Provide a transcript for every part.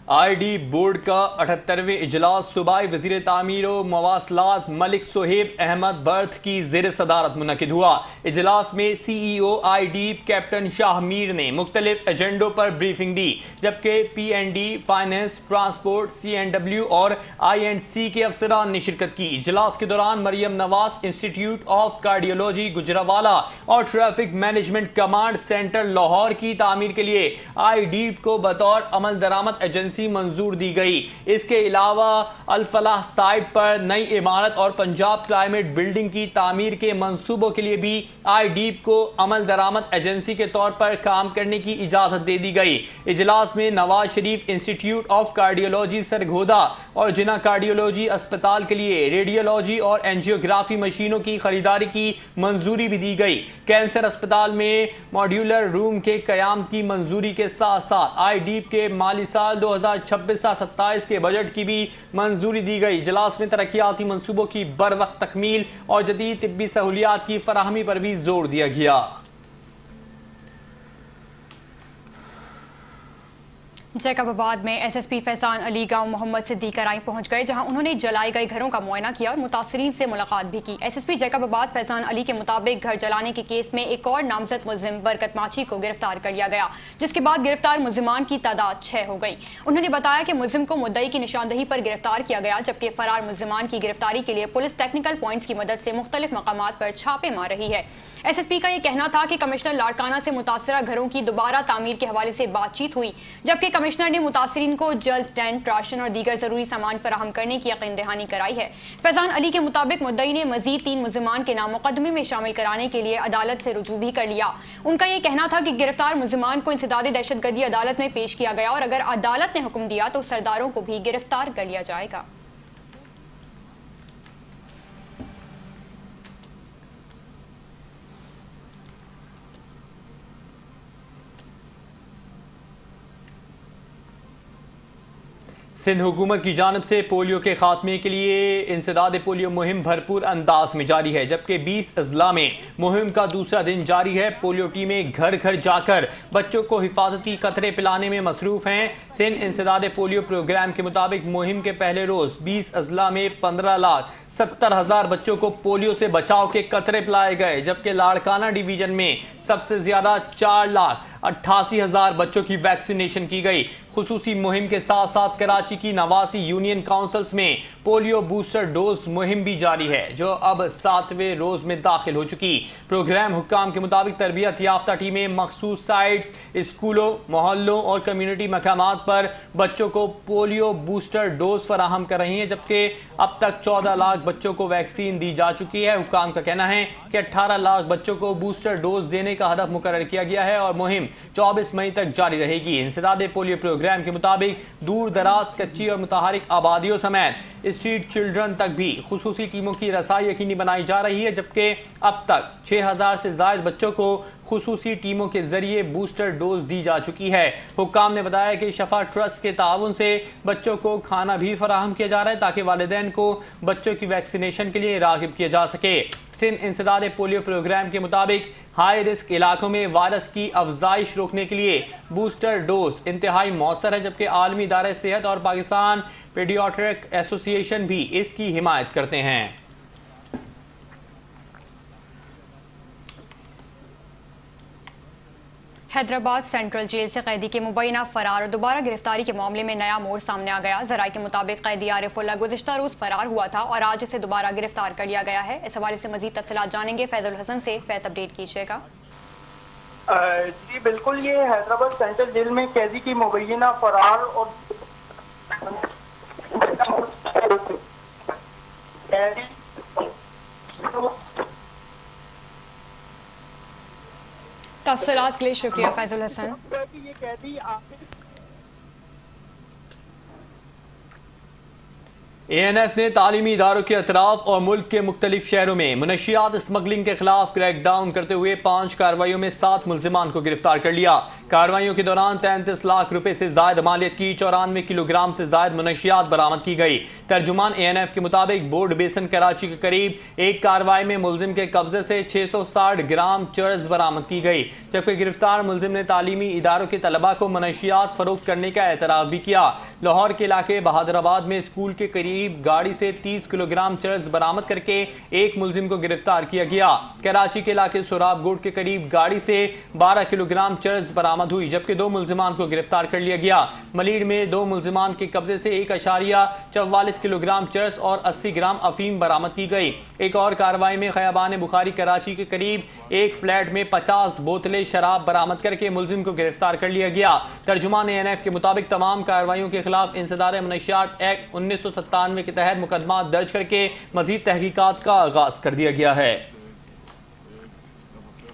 I D board کا 78ویں اجلاس صوبائی وزیر تعمیر و مواصلات ملک صہیب احمد برتھ کی زیر صدارت منعقد ہوا۔ اجلاس میں سی ای او آئی ڈی کیپٹن شاہ میر نے مختلف ایجنڈوں پر بریفنگ دی، جبکہ پی این ڈی، فائنانس، ٹرانسپورٹ، سی این ڈبلیو اور آئی اینڈ سی کے افسران نے شرکت کی۔ اجلاس کے دوران Maryam Nawaz institute of cardiology Gujranwala اور traffic management command centre Lahore کی تعمیر کے لیے آئی ڈی کو بطور عمل درآمد ایجنسی منظور دی گئی۔ اس کے علاوہ الفلاح سائٹ پر نئی عمارت اور پنجاب کلائمیٹ بلڈنگ کی تعمیر کے منصوبوں کے لیے بھی آئی ڈیپ کو عمل درآمد ایجنسی کے طور پر کام کرنے کی اجازت دے دی گئی۔ اجلاس میں Nawaz Sharif institute of cardiology Sargodha اور جناح کارڈیولوجی اسپتال کے لیے ریڈیولوجی اور اینجیوگرافی مشینوں کی خریداری کی منظوری بھی دی گئی۔ کینسر اسپتال میں ماڈیولر روم کے قیام کی منظوری کے ساتھ ساتھ آئی ڈیپ کے مالی سال 2026-27 کے بجٹ کی بھی منظوری دی گئی۔ اجلاس میں ترقیاتی منصوبوں کی بروقت تکمیل اور جدید طبی سہولیات کی فراہمی پر بھی زور دیا گیا۔ جیکب آباد میں ایس ایس پی فیضان علی گاؤں محمد صدیق رائی پہنچ گئے، جہاں انہوں نے جلائے گئے گھروں کا معائنہ کیا اور متاثرین سے ملاقات بھی کی۔ ایس ایس پی جیکب آباد فیضان علی کے مطابق گھر جلانے کے کیس میں ایک اور نامزد ملزم برکت ماچھی کو گرفتار کر لیا گیا، جس کے بعد گرفتار ملزمان کی تعداد 6 ہو گئی۔ انہوں نے بتایا کہ ملزم کو مدعی کی نشاندہی پر گرفتار کیا گیا، جبکہ فرار ملزمان کی گرفتاری کے لیے پولیس ٹیکنیکل پوائنٹس کی مدد سے مختلف مقامات پر چھاپے مار رہی ہے۔ ایس ایس پی کا یہ کہنا تھا کہ کمشنر لاڑکانہ سے متاثرہ گھروں کی دوبارہ تعمیر کے حوالے سے بات چیت ہوئی، جبکہ کمشنر نے متاثرین کو جلد ٹینٹ، راشن اور دیگر ضروری سامان فراہم کرنے کی یقین دہانی کرائی ہے۔ فیضان علی کے مطابق مدعی نے مزید 3 ملزمان کے نام مقدمے میں شامل کرانے کے لیے عدالت سے رجوع بھی کر لیا۔ ان کا یہ کہنا تھا کہ گرفتار ملزمان کو انسداد دہشت گردی عدالت میں پیش کیا گیا اور اگر عدالت نے حکم دیا تو سرداروں کو بھی گرفتار کر لیا جائے گا۔ سندھ حکومت کی جانب سے پولیو کے خاتمے کے لیے انسداد پولیو مہم بھرپور انداز میں جاری ہے، جبکہ 20 اضلاع میں مہم کا دوسرا دن جاری ہے۔ پولیو ٹیمیں گھر گھر جا کر بچوں کو حفاظتی قطرے پلانے میں مصروف ہیں۔ سندھ انسداد پولیو پروگرام کے مطابق مہم کے پہلے روز 20 اضلاع میں 15,70,000 بچوں کو پولیو سے بچاؤ کے قطرے پلائے گئے، جبکہ لاڑکانہ ڈویژن میں سب سے زیادہ 4,88,000 بچوں کی ویکسینیشن کی گئی۔ خصوصی مہم کے ساتھ ساتھ کراچی کی نواسی یونین کاؤنسلز میں پولیو بوسٹر ڈوز مہم بھی جاری ہے، جو اب 7ویں روز میں داخل ہو چکی۔ پروگرام حکام کے مطابق تربیت یافتہ ٹیمیں مخصوص سائٹس، اسکولوں، محلوں اور کمیونٹی مقامات پر بچوں کو پولیو بوسٹر ڈوز فراہم کر رہی ہیں، جبکہ اب تک 14 لاکھ بچوں کو ویکسین دی جا چکی ہے۔ حکام کا کہنا ہے کہ 18 لاکھ بچوں کو بوسٹر ڈوز دینے کا ہدف مقرر کیا گیا ہے اور مہم 24 مئی تک جاری رہے گی۔ انسداد پولیو پروگرام کے مطابق دور دراز، کچی اور متحرک آبادیوں سمیت اسٹریٹ چلڈرن تک بھی خصوصی ٹیموں کی رسائی یقینی بنائی جا رہی ہے، جبکہ اب تک 6,000 سے زائد بچوں کو خصوصی ٹیموں کے ذریعے بوسٹر ڈوز دی جا چکی ہے۔ حکام نے بتایا کہ شفا ٹرسٹ کے تعاون سے بچوں کو کھانا بھی فراہم کیا جا رہا ہے تاکہ والدین کو بچوں کی ویکسینیشن کے لیے راغب کیا جا سکے۔ سندھ انسداد پولیو پروگرام کے مطابق ہائی رسک علاقوں میں وائرس کی افزائش روکنے کے لیے بوسٹر ڈوز انتہائی مؤثر ہے، جبکہ عالمی ادارہ صحت اور پاکستان پیڈیاٹرک ایسوسی ایشن بھی اس کی حمایت کرتے ہیں۔ حیدرآباد سینٹرل جیل سے قیدی کے مبینہ فرار اور دوبارہ گرفتاری کے معاملے میں نیا موڑ سامنے آ گیا۔ ذرائع کے مطابق قیدی عارف اللہ گزشتہ روز فرار ہوا تھا اور آج اسے دوبارہ گرفتار کر لیا گیا ہے۔ اس حوالے سے مزید تفصیلات جانیں گے فیض الحسن سے۔ فیض اپڈیٹ کیجیے گا۔ جی بالکل، یہ حیدرآباد سینٹرل جیل میں قیدی کی مبینہ فرار اور تفصیلات کے لیے شکریہ فیض الحسن۔ یہ قیدی ANF نے تعلیمی اداروں کے اطراف اور ملک کے مختلف شہروں میں منشیات اسمگلنگ کے خلاف کریک ڈاؤن کرتے ہوئے 5 کارروائیوں میں 7 ملزمان کو گرفتار کر لیا۔ کارروائیوں کے دوران 33 لاکھ روپے سے زائد مالیت کی 94 کلو گرام سے زائد منشیات برآمد کی گئی۔ ترجمان ANF کے مطابق بورڈ بیسن کراچی کے قریب ایک کارروائی میں ملزم کے قبضے سے 660 گرام چرس برآمد کی گئی، جبکہ گرفتار ملزم نے تعلیمی اداروں کے طلباء کو منشیات فروخت کرنے کا اعتراف بھی کیا۔ لاہور کے علاقے بہادر آباد میں اسکول کے قریب گاڑی سے 30 کلو گرام چرس برآمد کر کے ایک ملزم کو گرفتار کیا گیا۔ کراچی کے علاقے سوراب گوٹ کے قریب گاڑی سے 12 کلو گرام چرس برآمد ہوئی، جبکہ 2 ملزمان کو گرفتار کر لیا گیا۔ ملیڑ میں 2 ملزمان کے قبضے سے 1.44 کلو گرام چرس اور 80 گرام افیم برآمد کی گئی۔ ایک اور کارروائی میں خیابان بخاری کراچی کے قریب ایک فلیٹ میں 50 بوتلیں شراب برآمد کر کے ملزم کو گرفتار کر لیا گیا۔ ترجمان ANF کے مطابق تمام کارروائیوں کے خلاف انسداد منشیات ایکٹ 1997 کے تحت مقدمات درج کر کے مزید تحقیقات کا آغاز کر دیا گیا ہے۔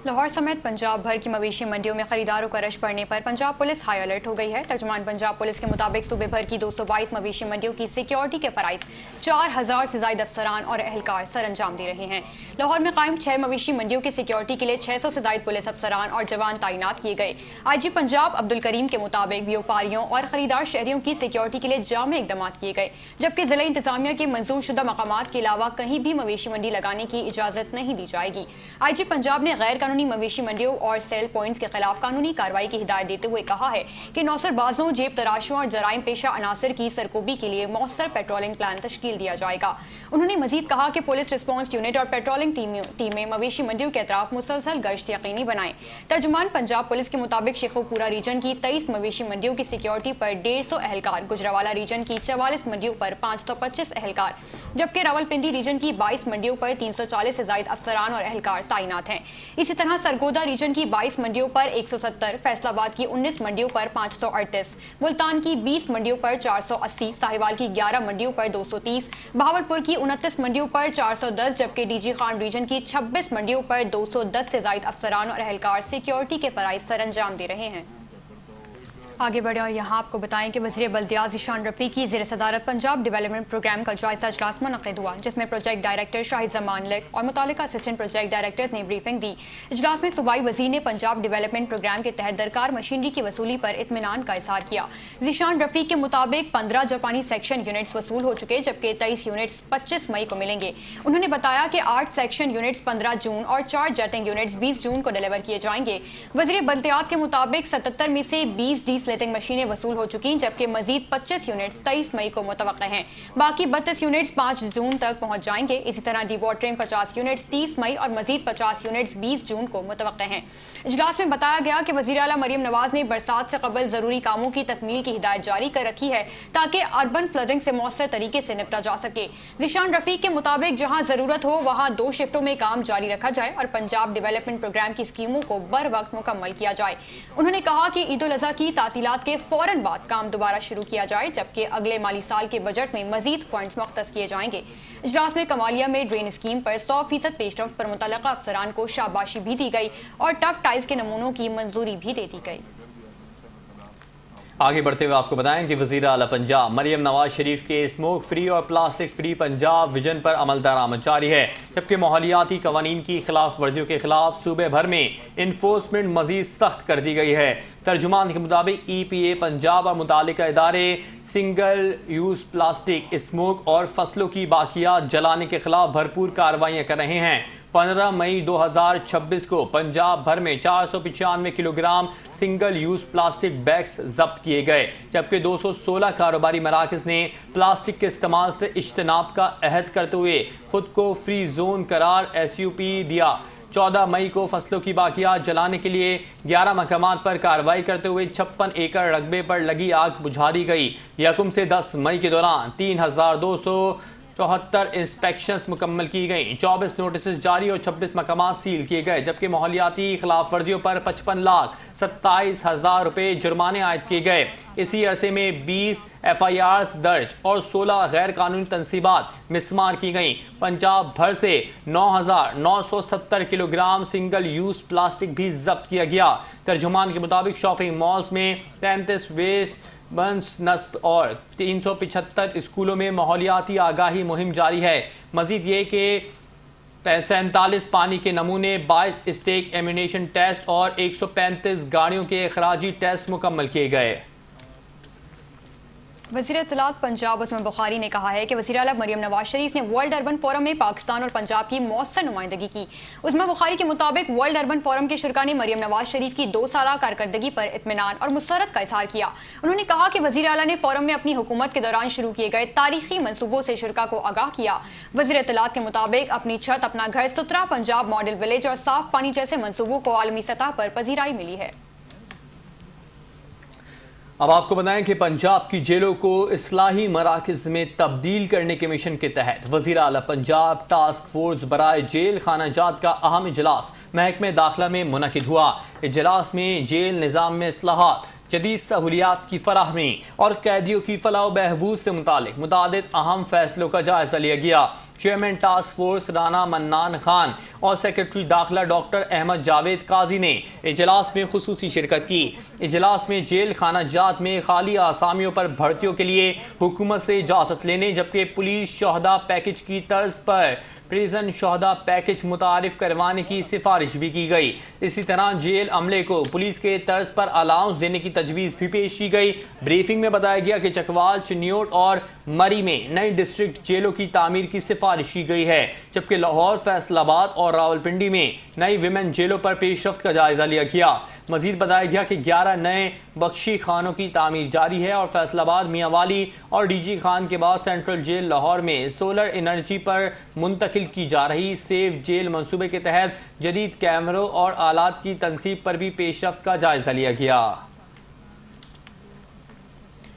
لاہور سمیت پنجاب بھر کی مویشی منڈیوں میں خریداروں کا رش پڑنے پر پنجاب پولیس ہائی الرٹ ہو گئی ہے۔ ترجمان پنجاب پولیس کے مطابق صوبے بھر کی 222 مویشی منڈیوں کی سیکیورٹی کے فرائض 4000 سے زائد افسران اور اہلکار سر انجام دے رہے ہیں۔ لاہور میں قائم 6 مویشی منڈیوں کی سیکیورٹی کے لیے 600 سے زائد پولیس افسران اور جوان تعینات کیے گئے۔ IG پنجاب عبدالکریم کے مطابق بیوپاریوں اور خریدار شہریوں کی سیکیورٹی کے لیے جامع اقدامات کیے گئے، جبکہ ضلع انتظامیہ کے منظور شدہ مقامات کے علاوہ کہیں بھی مویشی منڈی لگانے کی اجازت نہیں دی جائے گی۔ IG پنجاب نے غیر قانونی مویشی منڈیوں اور سیل پوائنٹس کے خلاف قانونی کارروائی کی ہدایت دیتے ہوئے کہا ہے کہ نوسر بازوں، جیب تراشوں اور جرائم پیشہ عناصر کی سرکوبی کے لیے مؤثر پیٹرولنگ پلان تشکیل دیا جائے گا۔ انہوں نے مزید کہا کہ پولیس رسپانس یونٹ اور پیٹرولنگ ٹیمیں مویشی منڈیوں کے اطراف مسلسل گشت یقینی بنائیں۔ ترجمان پنجاب پولیس کے مطابق شیخو پورہ ریجن کی 23 مویشی منڈیوں کی سیکیورٹی پر 150 اہلکار، گجرانوالہ ریجن کی 44 منڈیوں پر 525 اہلکار، جبکہ راولپنڈی ریجن کی 22 منڈیوں پر 340 سے زائد افسران اور اہلکار تعینات ہیں۔ اسی طرح سرگودا ریجن کی 22 منڈیوں پر 170، فیصل آباد کی 19 منڈیوں پر 538، ملتان کی 20 منڈیوں پر 480، ساہیوال کی 11 منڈیوں پر 230، بہاولپور کی 29 منڈیوں پر 410، جبکہ DG خان ریجن کی 26 منڈیوں پر 210 سے زائد افسران اور اہلکار سیکیورٹی کے فرائض سر انجام دے رہے ہیں۔ آگے بڑھیں اور یہاں آپ کو بتائیں کہ وزیر بلدیات ذیشان رفیق کی زیر صدارت پنجاب ڈیولپمنٹ پروگرام کا جائزہ اجلاس منعقد ہوا، جس میں پروجیکٹ ڈائریکٹر شاہد زمان لک اور متعلقہ اسسٹنٹ پروجیکٹ ڈائریکٹرز نے بریفنگ دی۔ اجلاس میں صوبائی وزیر نے پنجاب ڈیولپمنٹ پروگرام کے تحت درکار مشینری کی وصولی پر اطمینان کا اظہار کیا۔ ذیشان رفیق کے مطابق 15 جاپانی سیکشن یونٹس وصول ہو چکے، جبکہ 23 یونٹس 25 مئی کو ملیں گے۔ انہوں نے بتایا کہ 8 سیکشن یونٹس 15 جون اور 4 جیٹنگ یونٹس 20 جون کو ڈیلیور کیے جائیں گے۔ وزیر بلدیات کے مطابق 77 میں سے 20 ڈی سلیٹنگ مشینیں وصول ہو چکی، جبکہ مزید 25 یونٹس 23 مئی کو متوقع ہیں۔ باقی 32 یونٹس 5 جون تک پہنچ جائیں گے۔ اسی طرح ڈی واٹرنگ 50 یونٹس 30 مئی اور مزید 50 یونٹس 20 جون کو متوقع ہیں۔ اجلاس میں بتایا گیا کہ وزیر اعلیٰ مریم نواز نے برسات سے قبل ضروری کاموں کی تکمیل کی ہدایت جاری کر رکھی ہے تاکہ اربن فلڈنگ سے مؤثر طریقے سے نپٹا جا سکے۔ ذیشان رفیق کے مطابق جہاں ضرورت ہو وہاں 2 شفٹوں میں کام جاری رکھا جائے اور پنجاب ڈیولپمنٹ پروگرام کی اسکیموں کو بر وقت مکمل کیا جائے۔ انہوں نے کہا کہ عید الاضحیٰ کی تعطیلات کے فوراً بعد کام دوبارہ شروع کیا جائے، جبکہ اگلے مالی سال کے بجٹ میں مزید فنڈز مختص کیے جائیں گے۔ اجلاس میں کمالیہ میں ڈرین اسکیم پر 100% پیش رفت پر متعلقہ افسران کو شاباشی بھی دی گئی اور ٹف ٹائلز کے نمونوں کی منظوری بھی دے دی گئی۔ آگے بڑھتے ہوئے آپ کو بتائیں کہ وزیر اعلیٰ پنجاب مریم نواز شریف کے اسموک فری اور پلاسٹک فری پنجاب ویژن پر عمل درآمد جاری ہے، جبکہ ماحولیاتی قوانین کی خلاف ورزیوں کے خلاف صوبے بھر میں انفورسمنٹ مزید سخت کر دی گئی ہے۔ ترجمان کے مطابق EPA پنجاب اور متعلقہ ادارے سنگل یوز پلاسٹک، اسموک اور فصلوں کی باقیات جلانے کے خلاف بھرپور کارروائیاں کر رہے ہیں۔ 15 مئی 2026 کو پنجاب بھر میں 495 kilo gram single use plastic bags ضبط کیے گئے، جبکہ 216 کاروباری مراکز نے پلاسٹک کے استعمال سے اجتناب کا عہد کرتے ہوئے خود کو فری زون قرار SUP دیا۔ 14 مئی کو فصلوں کی باقیات جلانے کے لیے 11 مقامات پر کارروائی کرتے ہوئے 56 ایکڑ رقبے پر لگی آگ بجھا دی گئی۔ 1 سے 10 مئی کے دوران 3274 انسپیکشنز مکمل کی گئیں، 24 نوٹسز جاری اور 26 مقامات سیل کیے گئے، جبکہ ماحولیاتی خلاف ورزیوں پر 55,27,000 روپے جرمانے عائد کیے گئے۔ اسی عرصے میں 20 FIRs درج اور 16 غیر قانونی تنصیبات مسمار کی گئیں۔ پنجاب بھر سے 9,970 کلو گرام سنگل یوز پلاسٹک بھی ضبط کیا گیا۔ ترجمان کے مطابق شاپنگ مالز میں 33 ویسٹ बंस नस्ब और 375 स्कूलों में माहौलियाती आगाही मुहिम जारी है। मजीद ये कि 47 पानी के नमूने, 22 स्टेक एम्यूनेशन टेस्ट और 135 गाड़ियों के खराजी टेस्ट मुकम्मल किए गए। वज़ीर इत्तलात पंजाब उस्मान बुखारी ने कहा है कि वज़ीर आला मरियम नवाज शरीफ ने वर्ल्ड अर्बन फोरम में पाकिस्तान और पंजाब की मौसर नुमाइंदगी की। उस्मान बुखारी के मुताबिक वर्ल्ड अर्बन फोरम के शुरा ने मरियम नवाज शरीफ की 2 साला कारकर्दगी पर इत्मीनान और मुसरत का इजहार किया। उन्होंने कहा कि वज़ीर आला ने फोरम में अपनी हुकूमत के दौरान शुरू किए गए तारीखी मनसूबों से शुरा को आगाह किया। वज़ीर इत्तलात के मुताबिक अपनी छत, अपना घर, सुथरा पंजाब मॉडल विलेज और साफ पानी जैसे मनसूबों को आलमी सतह पर पजीराई मिली है। अब आपको बताएं कि पंजाब की जेलों को इस्लाही मराकज़ में तब्दील करने के मिशन के तहत वज़ीर आला पंजाब टास्क फोर्स बराए जेल खाना जात का अहम इजलास महकमे दाखिला में मुनक़िद हुआ। इजलास में जेल निज़ाम में इस्लाहात, जदीद सहूलियात की फराहमी और कैदियों की फलाह व बहबूद से मुतालिक मुतादिद अहम फैसलों का जायजा लिया गया। Chairman task force Rana mannan Khan और सेक्रेटरी दाखिला डॉक्टर अहमद जावेद काजी ने इजलास में खुसूसी शिरकत की। इजलास में जेल खाना जात में खाली आसामियों पर भर्तियों के लिए हुकूमत से इजाज़त लेने, जबकि पुलिस शोहदा पैकेज की तर्ज पर प्रिजन शोहदा पैकेज मुतारिफ करवाने की सिफारिश भी की गई। इसी तरह जेल अमले को पुलिस के तर्ज पर अलाउंस देने की तजवीज़ भी पेश की गई। ब्रीफिंग में बताया गया कि चकवाल, चिन्योट और मरी में नई डिस्ट्रिक्ट जेलों की तामीर की सिफारिश की गई है, जबकि लाहौर, फैसलाबाद और रावलपिंडी में नई विमेन जेलों पर पेशरफ्त का जायजा लिया गया। मजीद बताया गया कि 11 नए बख्शी खानों की तामीर जारी है और फैसलाबाद, मियांवाली और डीजी खान के बाद सेंट्रल जेल लाहौर में सोलर एनर्जी पर मुंतकिल की जा रही सेफ जेल मंसूबे के तहत जदीद कैमरों और आलात की तनसीब पर भी पेशरफ्त का जायजा लिया गया।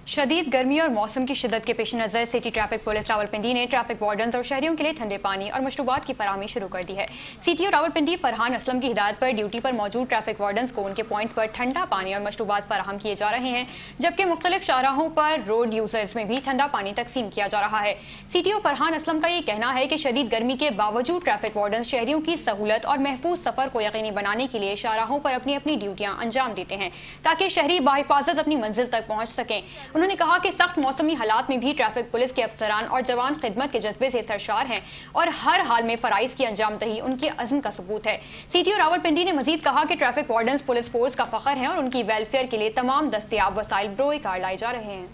शदीद गर्मी और मौसम की शिद्दत के पेश नज़र सिटी ट्रैफिक पुलिस रावलपिंडी ने ट्रैफिक वार्डन्स और शहरियों के लिए ठंडे पानी और मशरूबात की फराहमी शुरू कर दी है। सीटीओ रावलपिंडी फरहान असलम की हिदायत पर ड्यूटी पर मौजूद ट्रैफिक वार्डन्स को उनके पॉइंट्स पर ठंडा पानी और मशरूबात फराहम किए जा रहे हैं, जबकि मुख्तलिफ शाहराहों पर रोड यूजर्स में भी ठंडा पानी तकसीम किया जा रहा है। सीटीओ फरहान असलम का ये कहना है कि शदीद गर्मी के बावजूद ट्रैफिक वार्डन्स शहरियों की सहूलत और महफूज सफर को यकीनी बनाने के लिए शाहराहों पर अपनी अपनी ड्यूटियां अंजाम देते हैं ताकि शहरी बाहिफाजत अपनी मंजिल तक पहुंच सकें। उन्होंने कहा कि सख्त मौसमी हालात में भी ट्रैफिक पुलिस के अफसरान और जवान खिदमत के जज्बे से सरशार हैं और हर हाल में फराइज की अंजाम दही उनके अज़्म का सबूत है। सीटीओ रावलपिंडी ने मजीद कहा कि ट्रैफिक वार्डन्स पुलिस फोर्स का फख्र हैं और उनकी वेलफेयर के लिए तमाम दस्तयाब वसाइल बरोए कार लाए जा रहे हैं।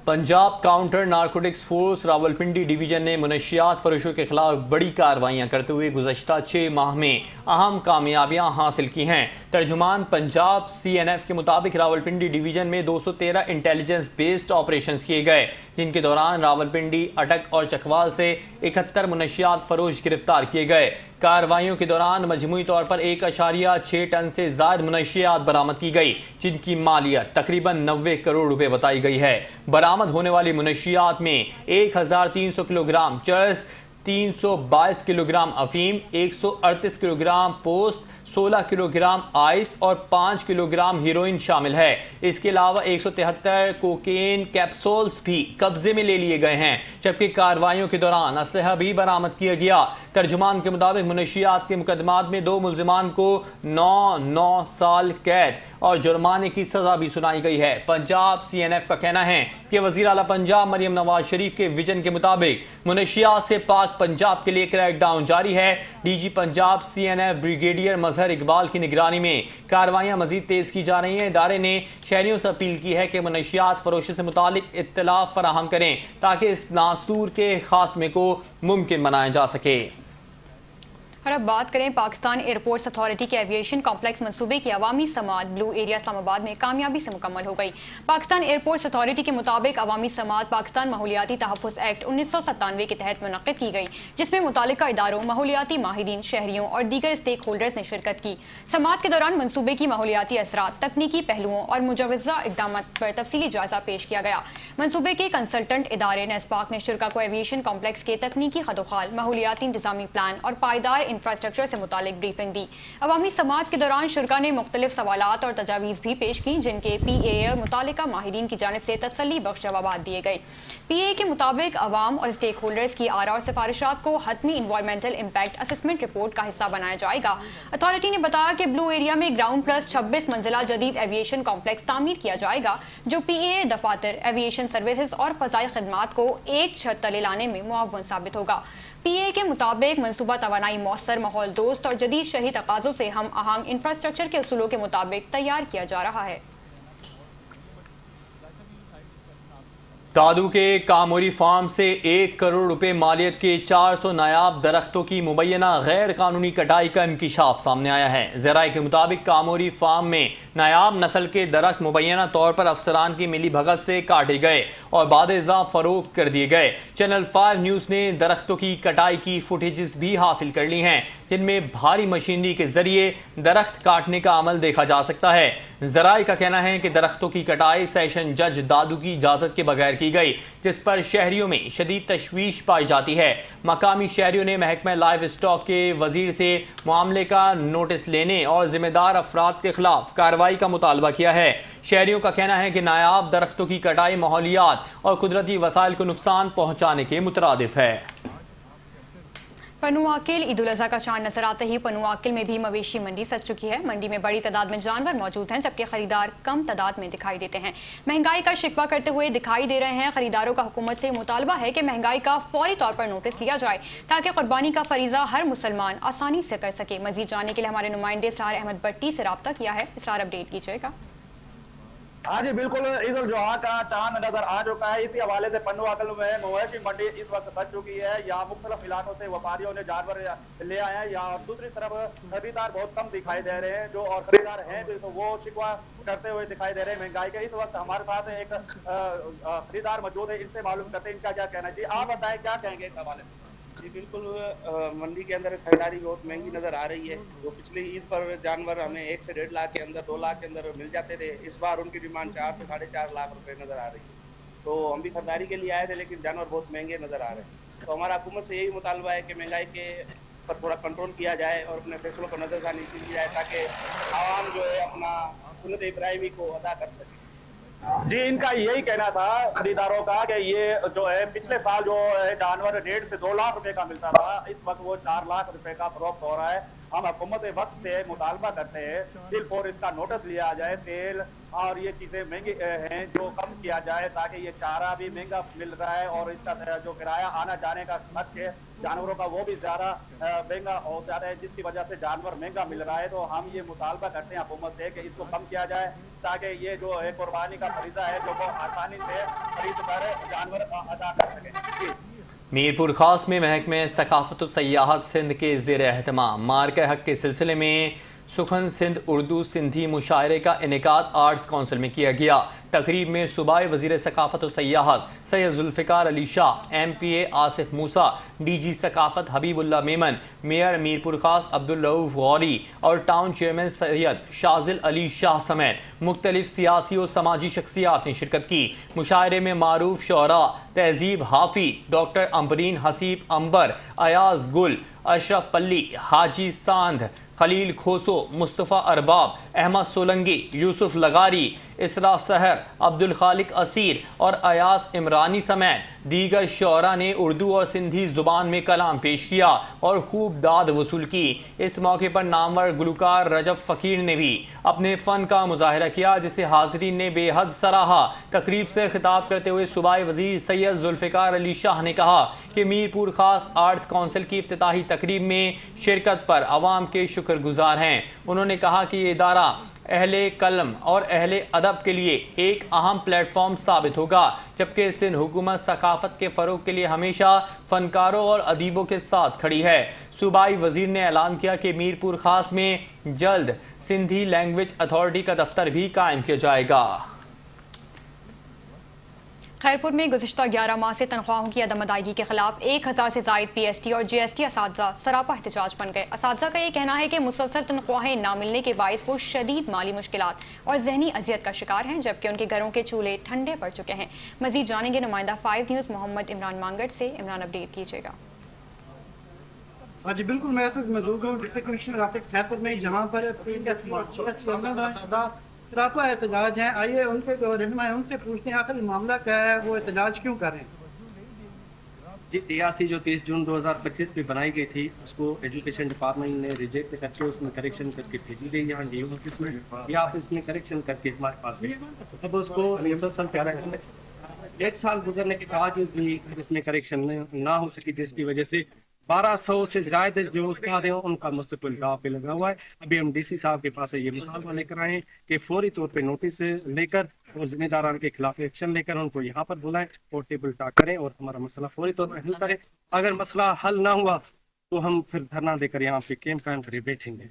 Punjab counter narcotics force Rawalpindi division ने मुनशियात फरोशों के खिलाफ बड़ी कार्रवाइयां करते हुए गुज़श्ता 6 माह में अहम कामयाबियां हासिल की हैं। तर्जुमान पंजाब CNF के मुताबिक रावलपिंडी डिवीजन में 213 इंटेलिजेंस बेस्ड ऑपरेशंस किए गए, जिनके दौरान रावलपिंडी, अटक और चकवाल से 71 मुनशियात फरोश गिरफ्तार किए गए। कार्रवाइयों के दौरान मजमूई तौर पर 1.6 टन से ज़ायद मुनशियात बरामद की गई, जिनकी मालियत तकरीबन 90 करोड़ रुपए बताई गई है। बरामद होने वाली मुनशियात में 1300 किलोग्राम चरस, 322 किलोग्राम अफीम, 138 किलोग्राम पोस्ट, 16 किलोग्राम आइस और 5 किलोग्राम हीरोइन शामिल है। इसके अलावा 173 कोकेन कैप्सूल्स भी कब्जे में ले लिए गए हैं, जबकि कार्रवाइयों के दौरान असलहा भी बरामद किया गया। तर्जुमान के मुताबिक मुनशियात के मुकदमात में 2 मुल्जिमान को 9 साल कैद और जुर्माने की सजा भी सुनाई गई है। पंजाब CNF का कहना है कि वज़ीर आला पंजाब मरियम नवाज शरीफ के विजन के मुताबिक मुनशियात से पाक पंजाब के लिए क्रैकडाउन जारी है। DG पंजाब CNF ब्रिगेडियर मजहर इकबाल की निगरानी में कार्रवाइयां मजीद तेज की जा रही हैं। इदारे ने शहरियों से अपील की है कि मुनशियात फरोशी से मुतालिक इत्तला फराहम करें ताकि इस नासूर के खात्मे को मुमकिन बनाया जा सके। और अब बात करें पाकिस्तान एयरपोर्ट्स अथॉरिटी के एविएशन कॉम्प्लेक्स मंसूबे की अवामी समात ब्लू एरिया इस्लामाबाद में कामयाबी से मुकम्मल हो गई। पाकिस्तान एयरपोर्ट्स अथॉरिटी के मुताबिक अवामी समात पाकिस्तान माहौलियाती तहफ़्फ़ुज़ एक्ट 1997 के तहत मुनक़्क़िद की गई, जिसमें मुतालिका इदारों, माहौलियाती माहिरीन, शहरियों और दीगर स्टेक होल्डर्स ने शिरकत की। समात के दौरान मनसूबे की माहौलियाती असरात, तकनीकी पहलुओं और मुजवज़ा इक़दाम पर तफसीली जायजा पेश किया गया। मनसूबे के कंसल्टेंट इदारे नेस्पाक ने शुरा को एविएशन कॉम्प्लेक्स के तकनीकी खदोखाल, माहौलियाती इंतजामी प्लान और पायदार इंफ्रास्ट्रक्चर से मुतालिक ब्रीफिंग दी। अवामी समात के दौरान शुरका ने मुख्तलिफ सवालात और तजावीज़ भी पेश की, जिनके PA और मुतालिका माहिरीन की जानिब से तसल्ली बख्श जवाबात दिए गए। PA के मुताबिक अवाम और स्टेक होल्डर्स की आरा और सिफारिशात को हतमी इन्वायरमेंटल इम्पैक्ट असेसमेंट रिपोर्ट का हिस्सा बनाया जाएगा। अथॉरिटी ने बताया कि ब्लू एरिया में ग्राउंड प्लस 26 मंजिला जदीद एविएशन कॉम्प्लेक्स तामीर किया जाएगा, जो PA, दफातर, एविएशन सर्विसेज और फजाई खदमात को एक छत तले लाने में मुआवन साबित होगा। PA के मुताबिक मनसूबा तवानाई मौसर, माहौल दोस्त और जदीद शहरी तकाज़ों से हम आहंग इंफ्रास्ट्रक्चर के उसूलों के मुताबिक तैयार किया जा रहा है। कादू के कामोरी फार्म से 1 करोड़ रुपए मालियत के 400 नायाब दरख्तों की मुबैना गैर कानूनी कटाई का इंकिशाफ सामने आया है। ज़राए के मुताबिक कामोरी फार्म में नायाब नस्ल के दरख्त मुबैना तौर पर अफसरान की मिली भगत से काटे गए और बादे-ज़ा फरोख्त कर दिए गए। चैनल 5 न्यूज़ ने दरख्तों की कटाई की फुटेजेस भी हासिल कर ली हैं, जिनमें भारी मशीनरी के जरिए दरख्त काटने का अमल देखा जा सकता है। ज़राए का कहना है कि दरख्तों की कटाई सेशन जज दादू की इजाज़त के बगैर की गई, जिस पर शहरियों में शदीद तशवीश पाई जाती है। मकामी शहरियों ने महकमा लाइव स्टॉक के वजीर से मामले का नोटिस लेने और जिम्मेदार अफराद के खिलाफ कार्रवाई का मुतालबा किया है। शहरियों का कहना है कि नायाब दरख्तों की कटाई माहौलियात और कुदरती वसाइल को नुकसान पहुंचाने के मुतरादिफ है। पनुआकिल ईद उल अज़हा का चांद नजर आते ही पनुआकिल में भी मवेशी मंडी सज चुकी है। मंडी में बड़ी तादाद में जानवर मौजूद हैं, जबकि खरीदार कम तादाद में दिखाई देते हैं। महंगाई का शिकवा करते हुए दिखाई दे रहे हैं। खरीदारों का हुकूमत से मुतालबा है कि महंगाई का फौरी तौर पर नोटिस लिया जाए, ताकि कुर्बानी का फरीजा हर मुसलमान आसानी से कर सके। मजीद जानने के लिए हमारे नुमाइंदे इसरार अहमद भट्टी से रब्ता किया है। इसरार, अपडेट कीजिएगा। हाँ जी बिल्कुल, ईद उल जुहा का चांद नजर आ चुका है। इसी हवाले से पनुआकिल में मवेशी मंडी इस वक्त सज चुकी है। यहाँ मुख्तलिफ इलाकों से व्यापारियों ने जानवर ले आए हैं। यहाँ दूसरी तरफ खरीदार बहुत कम दिखाई दे रहे हैं, जो और खरीदार हैं तो वो शिकवा करते हुए दिखाई दे रहे हैं महंगाई के। इस वक्त हमारे साथ एक खरीदार मौजूद है, इनसे मालूम करते हैं इनका क्या कहना है। जी आप बताएं, क्या कहेंगे इस हवाले से? जी बिल्कुल, मंडी के अंदर खरीदारी बहुत महंगी नज़र आ रही है। जो पिछली ईद पर जानवर हमें 1 से 1.5 लाख के अंदर, 2 लाख के अंदर मिल जाते थे, इस बार उनकी डिमांड 4 से 4.5 लाख रुपए नज़र आ रही है। तो हम भी खरीदारी के लिए आए थे, लेकिन जानवर बहुत महंगे नज़र आ रहे हैं। तो हमारा हुकूमत से यही मुतालबा है कि महंगाई के पर थोड़ा कंट्रोल किया जाए और अपने फैसलों पर नजरसानी की जाए, ताकि आवाम जो है अपना सुन्नत इब्राहिमी को अदा कर सके। जी इनका यही कहना था खरीदारों का कि ये जो है पिछले साल जो है जानवर 1.5 से 2 लाख रुपए का मिलता था, इस वक्त वो 4 लाख रुपए का फरोख्त हो रहा है। हम हुकूमत वक्त से मुतालबा करते हैं बिल्कुल इसका नोटिस लिया जाए, तेल और ये चीजें महंगी हैं जो कम किया जाए, ताकि ये चारा भी महंगा मिल रहा है और इसका जो किराया आना जाने का खर्च है जानवरों का वो भी ज्यादा महंगा हो जाता है, जिसकी वजह से जानवर महंगा मिल रहा है। तो हम ये मुतालबा करते हैं हुकूमत से कि इसको कम किया जाए, ताकि ये जो है कुर्बानी का फरीजा है जो वो आसानी से खरीद कर जानवर अदा कर सके। मीरपुर खास में महकमे सकाफत और सयाहत सिंध के ज़ेर एहतमाम मार्के हक के सिलसिले में सुखन सिंध उर्दू सिंधी मुशायरे का इनेकाद आर्ट्स काउंसिल में किया गया। तकरीब में सूबाई वज़ीर सकाफत और सयाहत सैयद जुल्फ़िकार अली शाह, MPA आसिफ मूसा, DG सकाफत हबीबुल्ला मेमन, मेयर मीरपुर खास अब्दुल रऊफ गौरी और टाउन चेयरमैन सैयद शाजिल अली शाह समेत मुख्तलिफ सियासी और समाजी शख्सियात ने शिरकत की। मुशायरे में मारूफ शोरा तहजीब हाफी, डॉक्टर अम्बरीन हसीब अंबर, अयाज गुल, अशरफ पल्ली, हाजी सांध, खलील खोसो, मुस्तफ़ा अरबाब, अहमद सोलंगी, यूसुफ लगारी, इसरा सहर, अब्दुल खालिक असीर और अयास इमरानी समेत दीगर शोरा ने उर्दू और सिंधी ज़ुबान में कलाम पेश किया और खूब दाद वसूल की। इस मौके पर नामवर गुलकार रजब फ़कीर ने भी अपने फ़न का मुजाहरा किया, जिसे हाज़रीन ने बेहद सराहा। तकरीब से खिताब करते हुए सूबाई वज़ीर सैयद जुल्फ़िकार अली शाह ने कहा कि मीरपुर खास आर्ट्स काउंसिल की इफ्तिताही तकरीब में शिरकत पर आवाम के शुक्रगुजार हैं। उन्होंने कहा कि ये इदारा अहले कलम और अहले अदब के लिए एक अहम प्लेटफॉर्म साबित होगा, जबकि सिंध हुकूमत सकाफत के फ़रोग के लिए हमेशा फ़नकारों और अदीबों के साथ खड़ी है। सूबाई वज़ीर ने ऐलान किया कि मीरपुर खास में जल्द सिंधी लैंग्वेज अथॉरिटी का दफ्तर भी कायम किया जाएगा। खैरपुर में गुज़िश्ता 11 माह से तनख्वाहों की अदम अदायगी के खिलाफ 1000 से ज़ायद PST और GST असातिज़ा सरापा एहतजाज बन गए। असातिज़ा का ये कहना है कि मुसलसल तनख्वाहें ना मिलने के बायस वो शदीद माली मुश्किलात और जहनी अजियत का शिकार हैं, जबकि उनके घरों के चूल्हे ठंडे पड़ चुके हैं। मज़ीद जानेंगे नुमाइंदा 5 न्यूज़ मोहम्मद इमरान मांगट से। इमरान, अपडेट कीजिएगा। जी बिल्कुल, मैं इस वक्त मौजूद हूँ डिप्टी कमिश्नर ऑफिस खैरपुर में, जहाँ पर सरापा एहतजाज हैं। आइए उनसे जो रहनुमा है उनसे पूछते हैं आखिर मामला क्या है, वो एहतजाज क्यों कर रहे हैं। जी, DRC जो 30 जून 2025 में बनाई गई थी उसको एजुकेशन डिपार्टमेंट ने रिजेक्ट करके उसमें करेक्शन करके भेजी गई यहाँ DO ऑफिस में, या ऑफिस में करेक्शन करके हमारे पास भेजी। अब उसको मुसलसल क्या रहे 1 साल गुजरने के बाद भी इसमें करेक्शन ना हो सकी, जिसकी वजह से 1200 से ज्यादा जो उस्ताद हैं उनका मुस्तकिल दाव पे लगा हुआ है। अभी हम DC साहब के पास ये मुतालबा लेकर आए हैं कि फौरी तौर पे नोटिस लेकर और जिम्मेदारान के खिलाफ एक्शन लेकर उनको यहाँ पर बुलाएं और टेबल टॉक करें और हमारा मसला फौरी तौर पर हल करें। अगर मसला हल ना हुआ तो हम फिर धरना देकर यहाँ पे कैंप कायम कर बैठेंगे।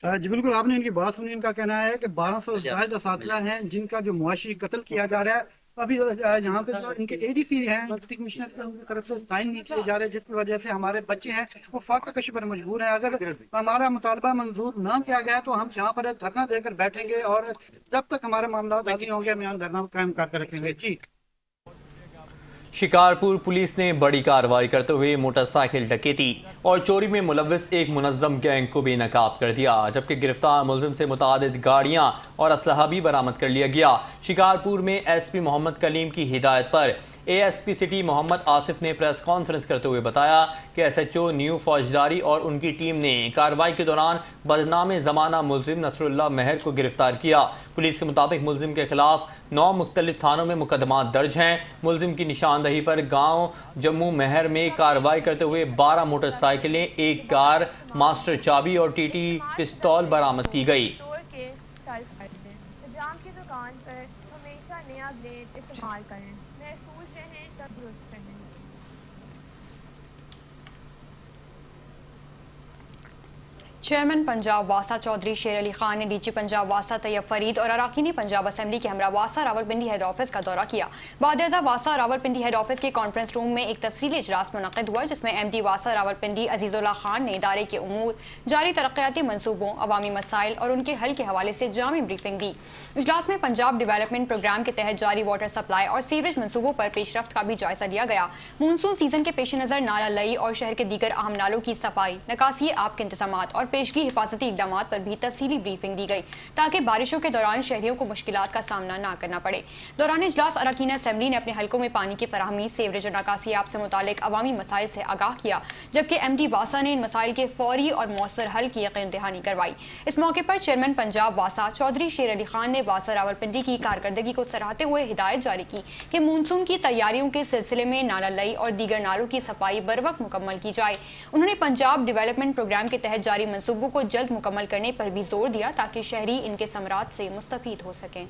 जी बिल्कुल, आपने इनकी बात सुनी। इनका कहना है कि 1200 जायद असातिज़ा हैं जिनका जो मुआशी कत्ल किया जा रहा है। अभी यहाँ पे जो इनके ADC हैं डिप्टी कमिश्नर की तरफ से साइन नहीं किए जा रहे, जिसकी वजह से हमारे बच्चे हैं वो फाका कशी पर मजबूर हैं। अगर हमारा मुतालबा मंजूर ना किया गया तो हम यहाँ पर धरना देकर बैठेंगे और जब तक हमारे मामला हल नहीं होंगे हम यहाँ धरना कायम करके रखेंगे। जी। शिकारपुर पुलिस ने बड़ी कार्रवाई करते हुए मोटरसाइकिल डकैती और चोरी में मुलव्विस एक मुनज़्ज़म गैंग को बेनकाब कर दिया, जबकि गिरफ्तार मुलजिम से मुतादिद गाड़ियां और असलहा भी बरामद कर लिया गया। शिकारपुर में SP मोहम्मद कलीम की हिदायत पर ASP सिटी मोहम्मद आसिफ ने प्रेस कॉन्फ्रेंस करते हुए बताया कि SHO न्यू फौजदारी और उनकी टीम ने कार्रवाई के दौरान बदनामे ज़माना मुलजिम नसरुल्लाह महर को गिरफ्तार किया। पुलिस के मुताबिक मुलजिम के खिलाफ 9 मुख्तलिफ थानों में मुकदमा दर्ज हैं। मुलजिम की निशानदही पर गांव जम्मू महर में कार्रवाई करते हुए 12 मोटरसाइकिलें, 1 कार, मास्टर चाबी और TT पिस्तौल बरामद की गई। की दुकान पर हमेशा नया ब्लेड इस्तेमाल करें, महफूज रहें, तंदुरुस्त रहें। चेयरमैन पंजाब वासा चौधरी शेर अली खान ने DG पंजाब वासा तैयब फरीद और अराकीन पंजाब असेंबली के हमरा वासा रावलपिंडी हेड ऑफिस का दौरा किया। बाद वासा रावलपिंडी हेड ऑफिस के कॉन्फ्रेंस रूम में एक तफसीली इजलास मुनक़िद हुआ, जिसमें MD वासा रावलपिंडी अजीजुल्लाह खान ने इदारे के उमूर, जारी तरक्याती मनसूबों, अवामी मसाइल और उनके हल के हवाले से जामी ब्रीफिंग दी। इजलास में पंजाब डेवलपमेंट प्रोग्राम के तहत जारी वाटर सप्लाई और सीवरेज मनसूबों पर पेशरफ्त का भी जायजा लिया गया। मानसून सीजन के पेश नज़र नाला लई और शहर के दीगर अहम नालों की सफाई, नकासी आब के इंतजामात और पेशगी हिफाजती इकदाम पर भी तफसीली ब्रीफिंग दी गई, ताकि बारिशों के दौरान शहरियों को मुश्किलात का सामना न करना पड़े। दौरान इजलास अरकान असेंबली ने अपने हलकों में पानी की फराहमी, सीवरेज और नकासी आब से मुतालिक अवामी मसाइल से आगाह किया, जबकि MD वासा ने इन मसाइल के फौरी और मौसर हल की यकीन दहानी करवाई। इस मौके पर चेयरमैन पंजाब वासा चौधरी शेर अली खान ने वासा रावलपिंडी की कारकर्दगी को सराहते हुए हिदायत जारी की कि मानसून की तैयारियों के सिलसिले में नाला लई और दीगर नालों की सफाई बर वक्त मुकम्मल की जाए। उन्होंने पंजाब डेवलपमेंट प्रोग्राम के तहत जारी मनसूबों को जल्द मुकम्मल करने पर भी जोर दिया, ताकि शहरी इनके समरात से मुस्तफीद हो सकें।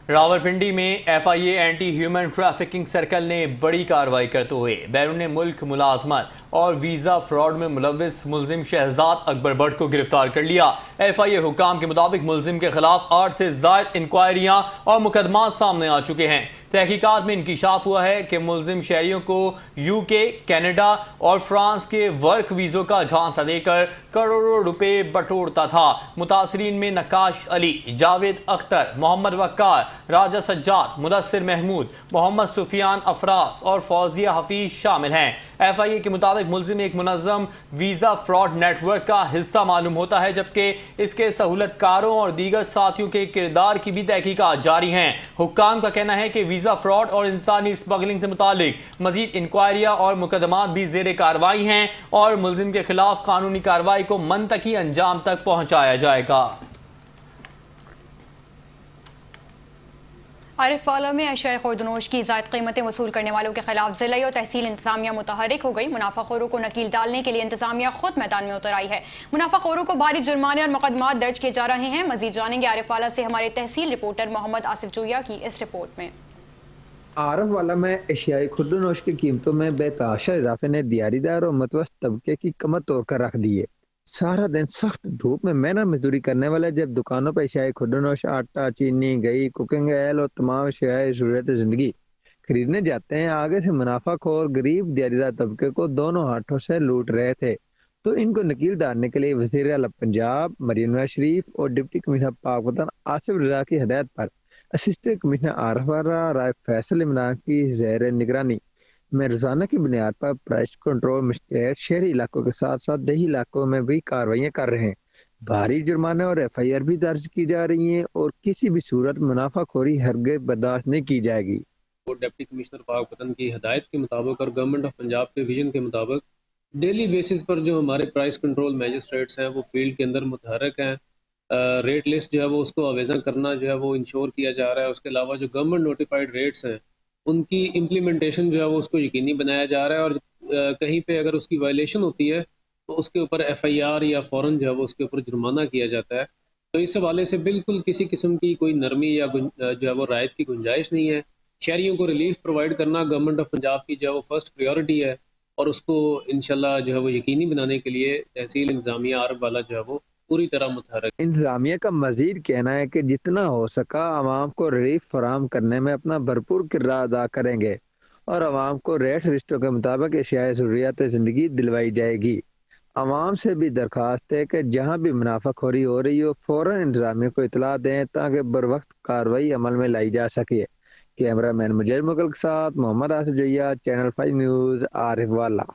रावलपिंडी में FIA anti human trafficking circle ने बड़ी कार्रवाई करते हुए बैरून मुल्क मुलाजमत और वीज़ा फ्रॉड में मुलव्विस मुलजिम शहजाद अकबर भट्ट को गिरफ्तार कर लिया। FIA हुकाम के मुताबिक मुलजिम के खिलाफ 8 से ज़ायद इंक्वायरियाँ और मुकदमा सामने आ चुके हैं। तहकीकात में इंकिशाफ हुआ है कि मुलजिम शहरियों को UK, कनाडा और फ्रांस के वर्क वीज़ों का झांसा देकर करोड़ों रुपए बटोरता था। मुतासरीन में नकाश अली, जावेद अख्तर, मोहम्मद वक्कार, राजा सज्जाद, मुदस्सिर महमूद, मोहम्मद सुफियान अफराज और फौजिया हफीज शामिल हैं। FIA के मुताबिक मुलजिम एक मुनज़्ज़म वीज़ा फ्रॉड नेटवर्क का हिस्सा मालूम होता है, जबकि इसके सहूलतकारों और दीगर साथियों के किरदार की भी तहकीकात जारी हैं। हुक्काम का कहना है कि वीज़ा फ्रॉड और इंसानी स्मगलिंग से मुतालिक मजीद इंक्वायरियाँ और मुकदमात भी ज़ेरे कार्रवाई हैं और मुलजिम के खिलाफ कानूनी कार्रवाई को मंतकी अंजाम तक पहुँचाया जाएगा। आरिफ वाला में अशिया खुर्दनोश की ज़ायद कीमतें वसूल करने वालों के खिलाफ ज़िला और तहसील इंतजामिया मुतहरिक हो गई। मुनाफाखोरों को नकील डालने के लिए इंतजामिया खुद मैदान में उतर आई है। मुनाफाखोरों को भारी जुर्माने और मुकदमात दर्ज किए जा रहे हैं। मजीद जानेंगे आरिफ वाला से हमारे तहसील रिपोर्टर मोहम्मद आसिफ जोया की इस रिपोर्ट में। आरफ वाला में एशियाई खुर्दनोश की कीमतों में बेतहाशा इजाफे ने दिहाड़ीदार और मतवस्त तबके की कमर तोड़ कर रख दी है। सारा दिन सख्त धूप में मेहनत मजदूरी करने वाले जब दुकानों पर एशियाई खुर्दनोश, आटा, चीनी, घी, कुकिंग ऑयल और तमाम एशियाई ज़रूरत ज़िंदगी खरीदने जाते हैं, आगे से मुनाफाखोर गरीब दिहाड़ीदार तबके को दोनों हाथों से लूट रहे थे। तो इनको नकील डालने के लिए वज़ीर आला पंजाब मरीम नवाज शरीफ और डिप्टी कमिश्नर पाक आसिफ रज़ा की हिदायत पर असिस्टेंट कमिश्नर आरफ वाला राय फैसल इमरान की ज़ेर निगरानी में रोजाना की बुनियाद पर प्राइस कंट्रोल मजिस्ट्रेट शहरी इलाकों के साथ साथ देही इलाकों में भी कार्रवाइयां कर रहे हैं। भारी जुर्माने और FIR भी दर्ज की जा रही हैं और किसी भी सूरत मुनाफाखोरी हरगिज़ बर्दाश्त नहीं की जाएगी। और डिप्टी कमिश्नर पाकपतन की हिदायत के मुताबिक और गवर्नमेंट ऑफ पंजाब के विजन के मुताबिक डेली बेसिस पर जो हमारे प्राइस कंट्रोल मैजिस्ट्रेट्स हैं वो फील्ड के अंदर मुतहरक हैं। रेट लिस्ट जो है वो उसको आवेज़न करना जो है वो इंश्योर किया जा रहा है। उसके अलावा जो गवर्नमेंट नोटिफाइड रेट्स हैं उनकी इम्प्लीमेंटेशन जो है वो उसको यकीनी बनाया जा रहा है और कहीं पे अगर उसकी वायलेशन होती है तो उसके ऊपर FIR या फ़ौरन जो है वो उसके ऊपर जुर्माना किया जाता है। तो इस हवाले से बिल्कुल किसी किस्म की कोई नरमी या जो है वो रायत की गुंजाइश नहीं है। शहरियों को रिलीफ प्रोवाइड करना गवर्नमेंट ऑफ पंजाब की जो है वो फर्स्ट प्रायोरिटी है और उसको इंशाल्लाह जो है वो यकीनी बनाने के लिए तहसील इंतजामिया आरब वाला जो है वो पूरी तरह मुतहरक। इंतजामिया का मजीद कहना है कि जितना हो सका आवाम को रिलीफ फराहम करने में अपना भरपूर किरदार अदा करेंगे और आवाम को रेट लिस्टों के मुताबिक एशियाई ज़रूरियात ज़िंदगी दिलवाई जाएगी। आवाम से भी दरख्वास्त है कि जहाँ भी मुनाफाखोरी हो रही हो फौरन इंतजामिया को इतला दें ताकि बर वक्त कार्रवाई अमल में लाई जा सके। कैमरामैन मुजैद मुगल के साथ मोहम्मद आसिफ जैया, चैनल 5 न्यूज़, आरिफ वाला।